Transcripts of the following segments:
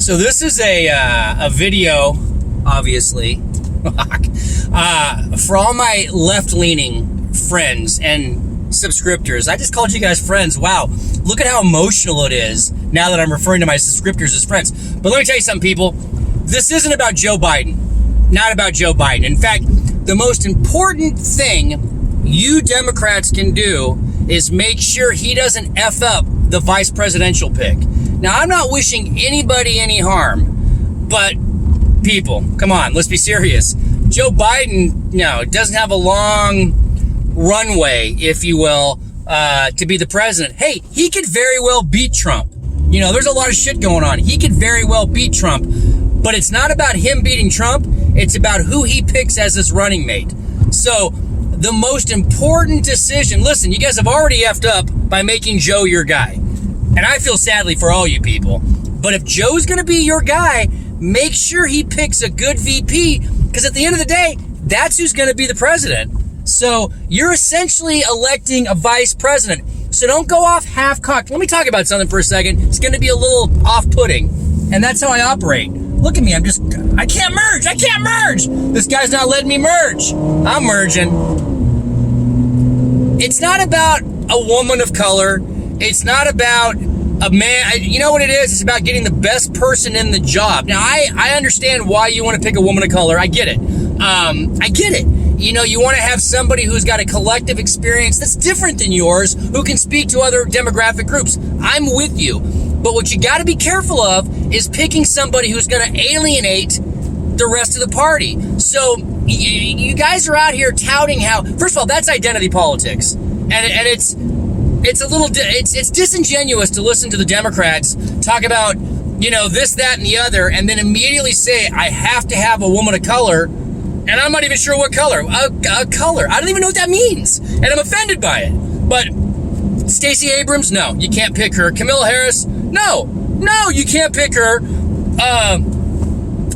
So this is a video, obviously, for all my left-leaning friends and subscriptors. I just called you guys friends. Wow, look at how emotional it is now that I'm referring to my subscriptors as friends. But let me tell you something, people. This isn't about Joe Biden. Not about Joe Biden. In fact, the most important thing you Democrats can do is make sure he doesn't F up the vice presidential pick. Now, I'm not wishing anybody any harm, but people, come on, let's be serious. Joe Biden, doesn't have a long runway, if you will, to be the president. Hey, he could very well beat Trump. There's a lot of shit going on. He could very well beat Trump, but it's not about him beating Trump. It's about who he picks as his running mate. So the most important decision, listen, you guys have already effed up by making Joe your guy. And I feel sadly for all you people. But if Joe's going to be your guy, make sure he picks a good VP, because at the end of the day, that's who's going to be the president. So you're essentially electing a vice president. So don't go off half-cocked. Let me talk about something for a second. It's going to be a little off-putting. And that's how I operate. Look at me. I can't merge. This guy's not letting me merge. I'm merging. It's not about a woman of color. It's not about a man. You know what it is? It's about getting the best person in the job. Now, I understand why you want to pick a woman of color. I get it. I get it. You want to have somebody who's got a collective experience that's different than yours, who can speak to other demographic groups. I'm with you. But what you got to be careful of is picking somebody who's going to alienate the rest of the party. So you guys are out here touting how, first of all, that's identity politics. And it's a little, it's disingenuous to listen to the Democrats talk about, this, that, and the other, and then immediately say, I have to have a woman of color, and I'm not even sure what color. A color. I don't even know what that means, and I'm offended by it. But Stacey Abrams, no, you can't pick her. Kamala Harris, no, you can't pick her.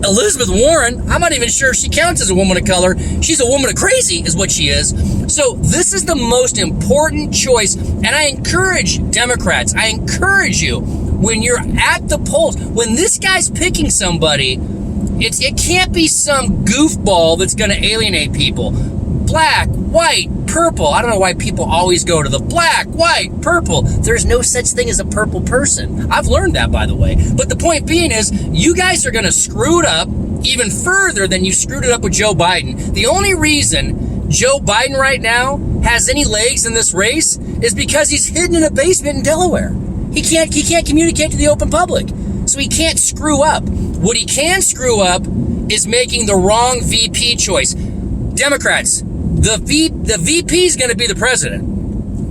Elizabeth Warren, I'm not even sure if she counts as a woman of color. She's a woman of crazy is what she is. So this is the most important choice. And I encourage Democrats, I encourage you, when you're at the polls, when this guy's picking somebody, it can't be some goofball that's going to alienate people. Black, white, purple. I don't know why people always go to the black, white, purple. There's no such thing as a purple person. I've learned that, by the way. But the point being is, you guys are going to screw it up even further than you screwed it up with Joe Biden. The only reason Joe Biden right now has any legs in this race is because he's hidden in a basement in Delaware. He can't communicate to the open public. So he can't screw up. What he can screw up is making the wrong VP choice. Democrats, the VP is going to be the president.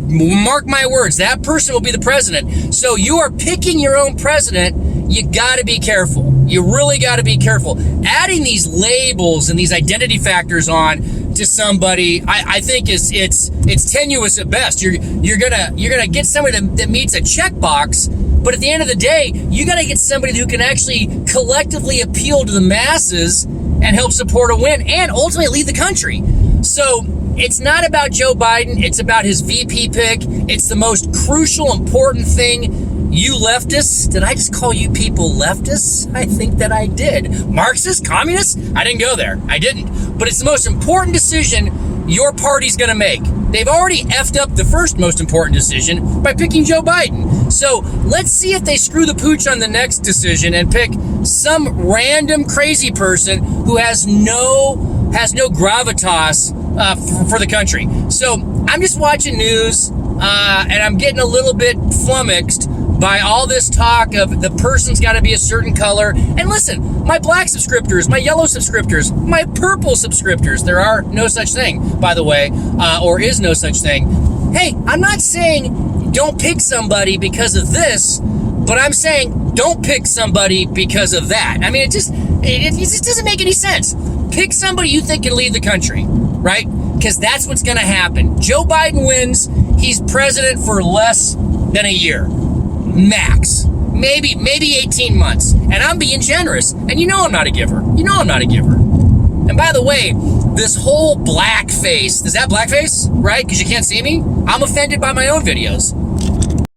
Mark my words, that person will be the president. So you are picking your own president. You got to be careful. You really got to be careful. Adding these labels and these identity factors on to somebody, I think it's tenuous at best. You're gonna get somebody that meets a checkbox, but at the end of the day, you got to get somebody who can actually collectively appeal to the masses and help support a win and ultimately lead the country. So it's not about Joe Biden. It's about his VP pick. It's the most crucial, important thing. You leftists, did I just call you people leftists? I think that I did. Marxists, communists? I didn't go there. I didn't. But it's the most important decision your party's going to make. They've already effed up the first most important decision by picking Joe Biden. So let's see if they screw the pooch on the next decision and pick some random crazy person who has no gravitas for the country. So I'm just watching news and I'm getting a little bit flummoxed by all this talk of the person's got to be a certain color. And listen, my black subscriptors, my yellow subscriptors, my purple subscriptors, there are no such thing, by the way, or is no such thing. Hey, I'm not saying don't pick somebody because of this, but I'm saying don't pick somebody because of that. I mean, it just doesn't make any sense. Pick somebody you think can lead the country, right? Because that's what's going to happen. Joe Biden wins. He's president for less than a year. Max. Maybe 18 months. And I'm being generous. And I'm not a giver. And by the way, this whole blackface, is that blackface? Right? Because you can't see me? I'm offended by my own videos.